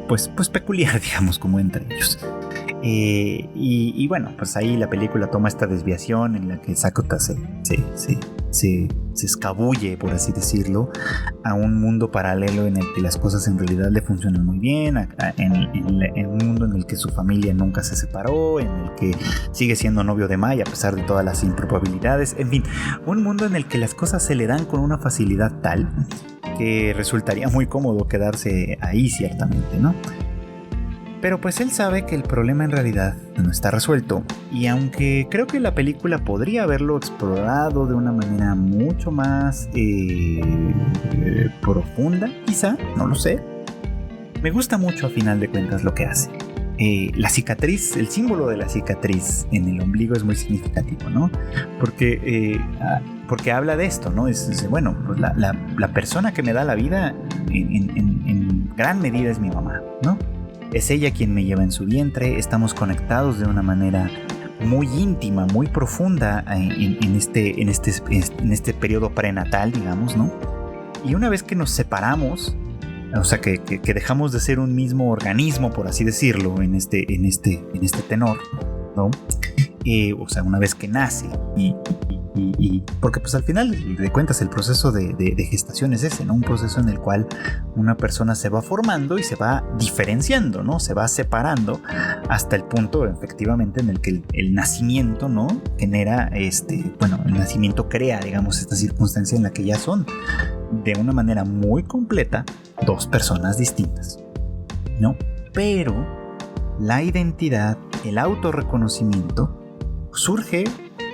S1: pues peculiar, digamos, como entre ellos. Y bueno, pues ahí la película toma esta desviación en la que Sakuta se escabulle, por así decirlo, a un mundo paralelo en el que las cosas en realidad le funcionan muy bien, en un mundo en el que su familia nunca se separó, en el que sigue siendo novio de Mai a pesar de todas las improbabilidades, en fin, un mundo en el que las cosas se le dan con una facilidad tal que resultaría muy cómodo quedarse ahí, ciertamente, ¿no? Pero pues él sabe que el problema en realidad no está resuelto, y aunque creo que la película podría haberlo explorado de una manera mucho más profunda, quizá, no lo sé, me gusta mucho a final de cuentas lo que hace. La cicatriz, el símbolo de la cicatriz en el ombligo es muy significativo, ¿no? Porque habla de esto, ¿no? Bueno, pues la persona que me da la vida en gran medida es mi mamá, ¿no? Es ella quien me lleva en su vientre, estamos conectados de una manera muy íntima, muy profunda en este periodo prenatal, digamos, ¿no? Y una vez que nos separamos, o sea, que dejamos de ser un mismo organismo, por así decirlo, en este tenor, ¿no? O sea, una vez que nace y porque pues al final de cuentas el proceso de gestación es ese, ¿no? Un proceso en el cual una persona se va formando y se va diferenciando, ¿no? Se va separando hasta el punto efectivamente en el que el nacimiento, ¿no? Genera el nacimiento crea, digamos, esta circunstancia en la que ya son de una manera muy completa dos personas distintas, ¿no? Pero la identidad, el autorreconocimiento surge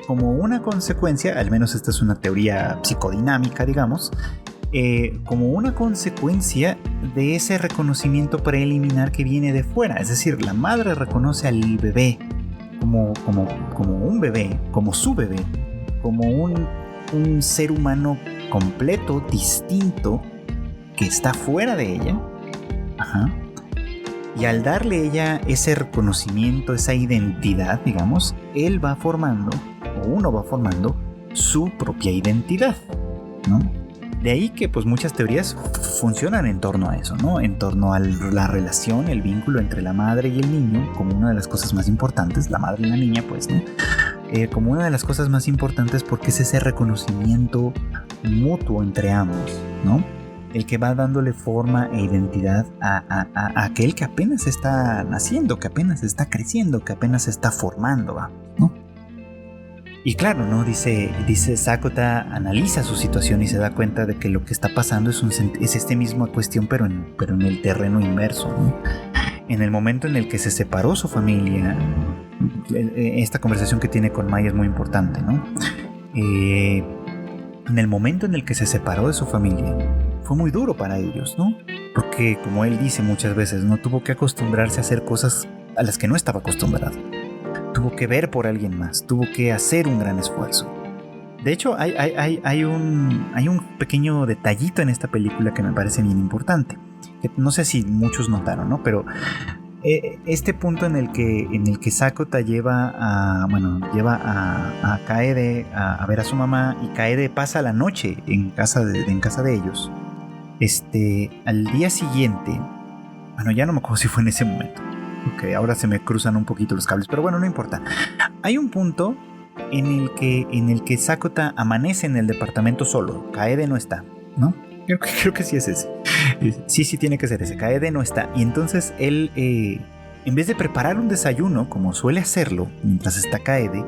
S1: como una consecuencia, al menos esta es una teoría psicodinámica, digamos, como una consecuencia de ese reconocimiento preliminar que viene de fuera. Es decir, la madre reconoce al bebé como un bebé, como su bebé, como un ser humano completo, distinto, que está fuera de ella. Ajá. Y al darle ella ese reconocimiento, esa identidad, digamos, él va formando, o uno va formando, su propia identidad, ¿no? De ahí que pues muchas teorías funcionan en torno a eso, ¿no? En torno a la relación, el vínculo entre la madre y el niño, como una de las cosas más importantes, la madre y la niña, pues, ¿no? Como una de las cosas más importantes porque es ese reconocimiento mutuo entre ambos, ¿no? El que va dándole forma e identidad a aquel que apenas está naciendo, que apenas está creciendo, que apenas se está formando, ¿no? Y claro, ¿no? Dice Sakota, analiza su situación y se da cuenta de que lo que está pasando es esta misma cuestión, pero en el terreno inverso, ¿no? En el momento en el que se separó su familia, esta conversación que tiene con Mai es muy importante, ¿no? En el momento en el que se separó de su familia, fue muy duro para ellos, ¿no? Porque, como él dice muchas veces, no tuvo que acostumbrarse a hacer cosas a las que no estaba acostumbrado. Tuvo que ver por alguien más, tuvo que hacer un gran esfuerzo. De hecho, hay un pequeño detallito en esta película que me parece bien importante, que no sé si muchos notaron, ¿no? Pero este punto en el que Sakota lleva a Kaede a ver a su mamá, y Kaede pasa la noche en casa de ellos. Al día siguiente, bueno, ya no me acuerdo si fue en ese momento. Ok, ahora se me cruzan un poquito los cables, pero bueno, no importa. Hay un punto en el que Sakota amanece en el departamento solo. Kaede no está, ¿no? Creo que sí es ese. Sí, tiene que ser ese. Kaede no está. Y entonces él, en vez de preparar un desayuno, como suele hacerlo mientras está Kaede,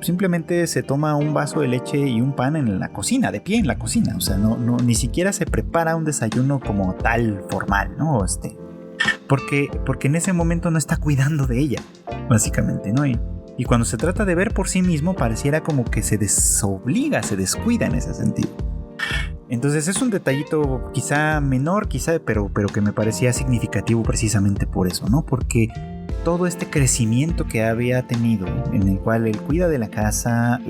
S1: simplemente se toma un vaso de leche y un pan en la cocina, de pie en la cocina. O sea, no, ni siquiera se prepara un desayuno como tal, formal, ¿no? Porque en ese momento no está cuidando de ella, básicamente, ¿no? Y cuando se trata de ver por sí mismo, pareciera como que se desobliga, se descuida en ese sentido. Entonces es un detallito quizá menor, pero que me parecía significativo precisamente por eso, ¿no? Porque todo este crecimiento que había tenido, en el cual él cuida de la casa,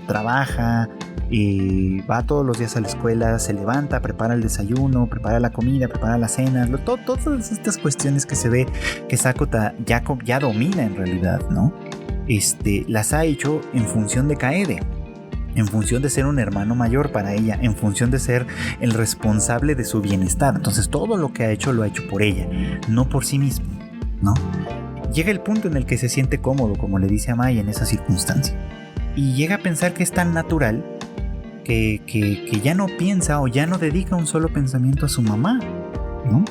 S1: trabaja, va todos los días a la escuela, se levanta, prepara el desayuno, prepara la comida, prepara las cenas, todas estas cuestiones que se ve que Sakota ya domina en realidad, ¿no? Las ha hecho en función de Kaede, en función de ser un hermano mayor para ella, en función de ser el responsable de su bienestar. Entonces todo lo que ha hecho lo ha hecho por ella, no por sí mismo, ¿no? Llega el punto en el que se siente cómodo, como le dice a Mai, en esa circunstancia, y llega a pensar que es tan natural que ya no piensa o ya no dedica un solo pensamiento a su mamá, ¿no?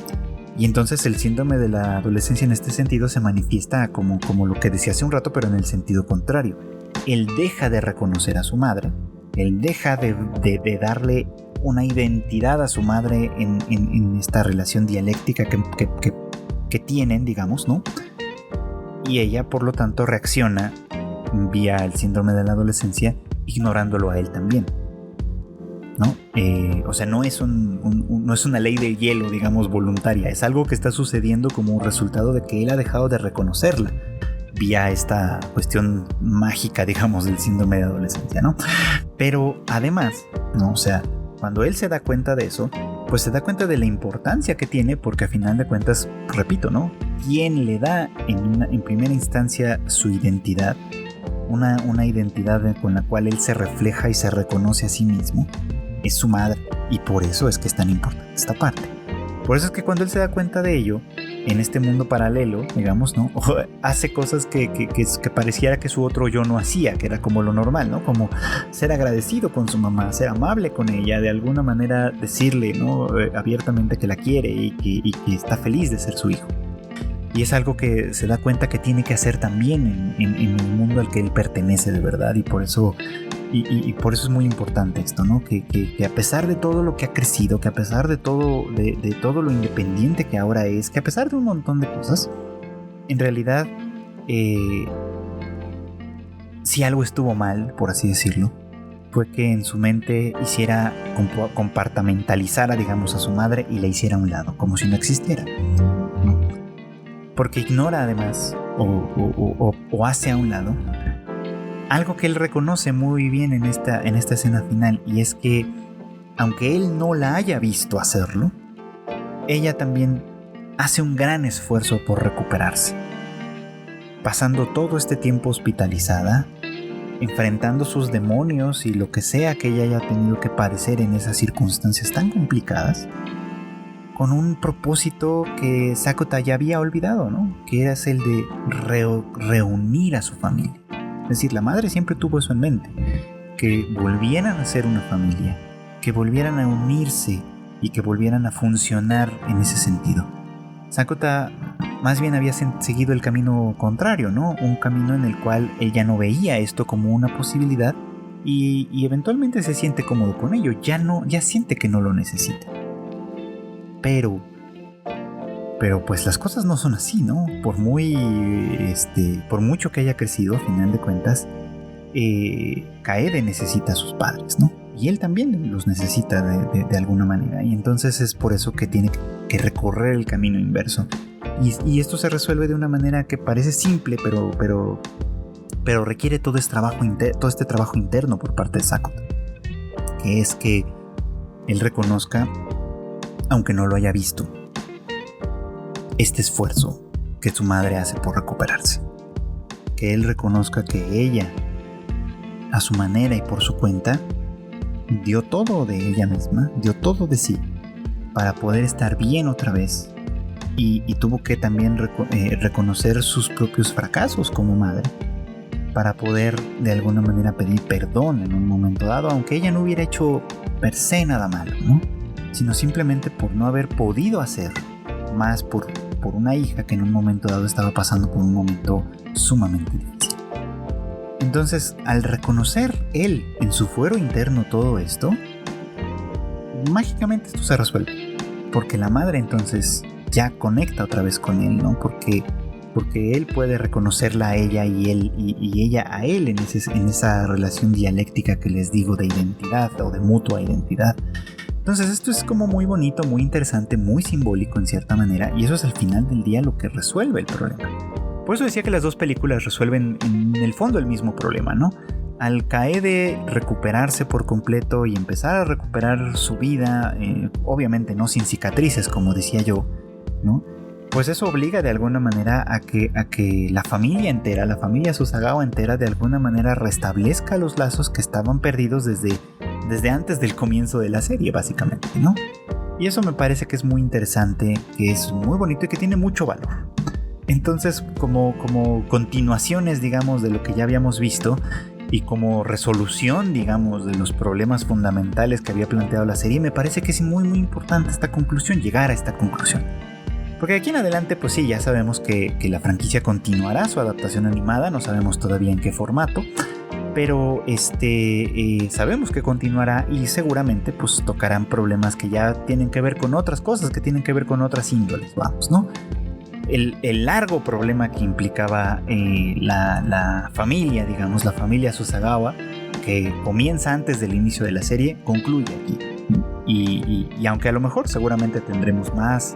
S1: Y entonces el síndrome de la adolescencia en este sentido se manifiesta como lo que decía hace un rato, pero en el sentido contrario. Él deja de reconocer a su madre, él deja de darle una identidad a su madre en esta relación dialéctica que tienen, digamos, ¿no? Y ella, por lo tanto, reacciona vía el síndrome de la adolescencia, ignorándolo a él también, ¿no? O sea, no es una ley de hielo, digamos, voluntaria. Es algo que está sucediendo como un resultado de que él ha dejado de reconocerla vía esta cuestión mágica, digamos, del síndrome de adolescencia, ¿no? Pero además, ¿no? O sea, cuando él se da cuenta de eso, pues se da cuenta de la importancia que tiene, porque a final de cuentas, repito, ¿no? ¿Quién le da en primera instancia su identidad? Una identidad con la cual él se refleja y se reconoce a sí mismo, es su madre. Y por eso es que es tan importante esta parte. Por eso es que cuando él se da cuenta de ello, en este mundo paralelo, digamos, ¿no? Hace cosas que pareciera que su otro yo no hacía, que era como lo normal, ¿no? Como ser agradecido con su mamá, ser amable con ella, de alguna manera decirle, ¿no? Abiertamente que la quiere y que está feliz de ser su hijo. Y es algo que se da cuenta que tiene que hacer también en el mundo al que él pertenece de verdad, y por eso es muy importante esto, ¿no? Que a pesar de todo lo que ha crecido, que a pesar de todo lo independiente que ahora es, que a pesar de un montón de cosas, en realidad, si algo estuvo mal, por así decirlo, fue que en su mente compartamentalizara, digamos, a su madre y la hiciera a un lado, como si no existiera, ¿no? Porque ignora además, o hace a un lado, algo que él reconoce muy bien en esta escena final, y es que, aunque él no la haya visto hacerlo, ella también hace un gran esfuerzo por recuperarse, pasando todo este tiempo hospitalizada, enfrentando sus demonios y lo que sea que ella haya tenido que padecer en esas circunstancias tan complicadas, con un propósito que Sakota ya había olvidado, ¿no? Que era el de reunir a su familia. Es decir, la madre siempre tuvo eso en mente, que volvieran a ser una familia, que volvieran a unirse y que volvieran a funcionar en ese sentido. Sakota más bien había seguido el camino contrario, ¿no? Un camino en el cual ella no veía esto como una posibilidad y eventualmente se siente cómodo con ello, ya siente que no lo necesita. Pero pues las cosas no son así, ¿no? Por mucho que haya crecido, a final de cuentas, Kaede necesita a sus padres, ¿no? Y él también los necesita de alguna manera. Y entonces es por eso que tiene que recorrer el camino inverso. Y esto se resuelve de una manera que parece simple, pero requiere todo este trabajo interno por parte de Sakota. Que es que él reconozca, aunque no lo haya visto, este esfuerzo que su madre hace por recuperarse. Que él reconozca que ella, a su manera y por su cuenta, dio todo de ella misma, dio todo de sí para poder estar bien otra vez y tuvo que también reconocer sus propios fracasos como madre para poder de alguna manera pedir perdón en un momento dado, aunque ella no hubiera hecho per se nada malo, ¿no? Sino simplemente por no haber podido hacer más por una hija que en un momento dado estaba pasando por un momento sumamente difícil. Entonces, al reconocer él en su fuero interno todo esto, mágicamente esto se resuelve. Porque la madre entonces ya conecta otra vez con él, ¿no? Porque él puede reconocerla a ella y ella a él en esa relación dialéctica que les digo de identidad o de mutua identidad. Entonces esto es como muy bonito, muy interesante, muy simbólico en cierta manera, y eso es al final del día lo que resuelve el problema. Por eso decía que las dos películas resuelven en el fondo el mismo problema, ¿no? Al Kaede recuperarse por completo y empezar a recuperar su vida, obviamente no sin cicatrices, como decía yo, ¿no? Pues eso obliga de alguna manera a que la familia entera, la familia Susagawa entera, de alguna manera restablezca los lazos que estaban perdidos desde antes del comienzo de la serie, básicamente, ¿no? Y eso me parece que es muy interesante, que es muy bonito y que tiene mucho valor. Entonces, como continuaciones, digamos, de lo que ya habíamos visto y como resolución, digamos, de los problemas fundamentales que había planteado la serie, me parece que es muy, muy importante esta conclusión, llegar a esta conclusión. Porque de aquí en adelante, pues sí, ya sabemos que la franquicia continuará su adaptación animada, no sabemos todavía en qué formato, pero sabemos que continuará y seguramente pues tocarán problemas que ya tienen que ver con otras cosas, que tienen que ver con otras índoles, vamos, ¿no? El largo problema que implicaba la familia, digamos, la familia Susagawa, que comienza antes del inicio de la serie, concluye aquí. Y aunque a lo mejor seguramente tendremos más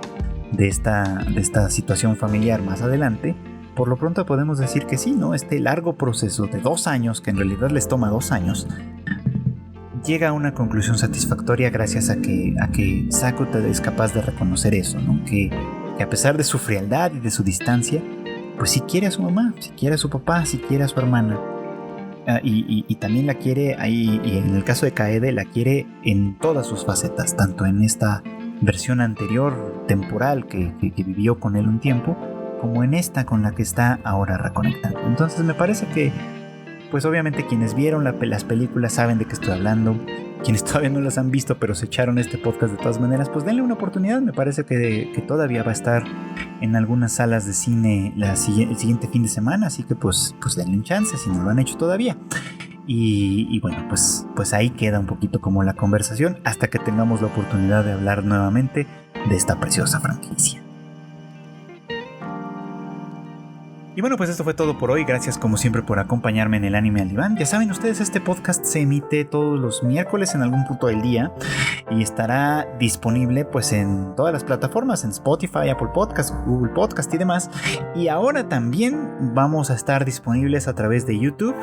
S1: de esta situación familiar más adelante, por lo pronto podemos decir que sí, ¿no? Este largo proceso de 2 años, que en realidad les toma 2 años, llega a una conclusión satisfactoria gracias a que Sakota es capaz de reconocer eso, ¿no? Que a pesar de su frialdad y de su distancia, pues sí quiere a su mamá, sí quiere a su papá, sí quiere a su hermana. Y también la quiere ahí, y en el caso de Kaede la quiere en todas sus facetas, tanto en esta versión anterior temporal que vivió con él un tiempo, como en esta con la que está ahora reconectando. Entonces me parece que, pues obviamente quienes vieron las películas saben de qué estoy hablando. Quienes todavía no las han visto pero se echaron este podcast de todas maneras, pues denle una oportunidad. Me parece que todavía va a estar en algunas salas de cine el siguiente fin de semana, así que pues denle un chance si no lo han hecho todavía. Y bueno, pues ahí queda un poquito como la conversación hasta que tengamos la oportunidad de hablar nuevamente de esta preciosa franquicia. Y bueno, pues esto fue todo por hoy. Gracias como siempre por acompañarme en el Anime al Diván. Ya saben ustedes, este podcast se emite todos los miércoles en algún punto del día y estará disponible pues en todas las plataformas, en Spotify, Apple Podcast, Google Podcast y demás. Y ahora también vamos a estar disponibles a través de YouTube,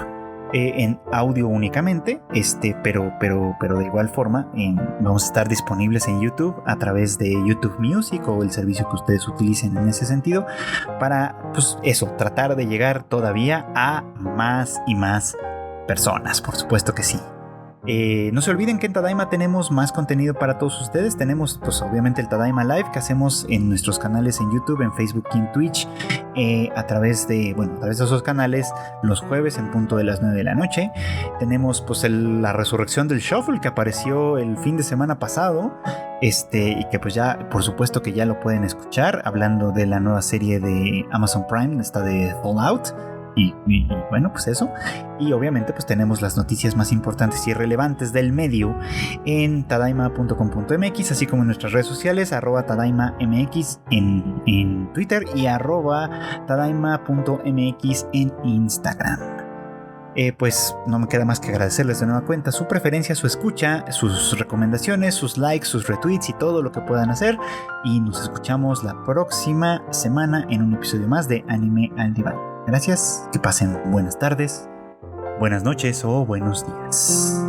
S1: en audio únicamente, pero de igual forma vamos a estar disponibles en YouTube a través de YouTube Music o el servicio que ustedes utilicen en ese sentido, para pues eso, tratar de llegar todavía a más y más personas, por supuesto que sí. No se olviden que en Tadaima tenemos más contenido para todos ustedes. Tenemos pues obviamente el Tadaima Live que hacemos en nuestros canales en YouTube, en Facebook y en Twitch, a través de esos canales los jueves en punto de las 9 de la noche. Tenemos pues la resurrección del Shuffle que apareció el fin de semana pasado, y que pues ya por supuesto que ya lo pueden escuchar, hablando de la nueva serie de Amazon Prime, esta de Fallout. Y bueno, pues eso. Y obviamente pues tenemos las noticias más importantes y relevantes del medio en tadaima.com.mx, así como en nuestras redes sociales, @tadaimamx en Twitter y @tadaima.mx en Instagram. Pues no me queda más que agradecerles de nueva cuenta su preferencia, su escucha, sus recomendaciones, sus likes, sus retweets y todo lo que puedan hacer. Y nos escuchamos la próxima semana en un episodio más de Anime al Diván. Gracias, que pasen buenas tardes, buenas noches o buenos días.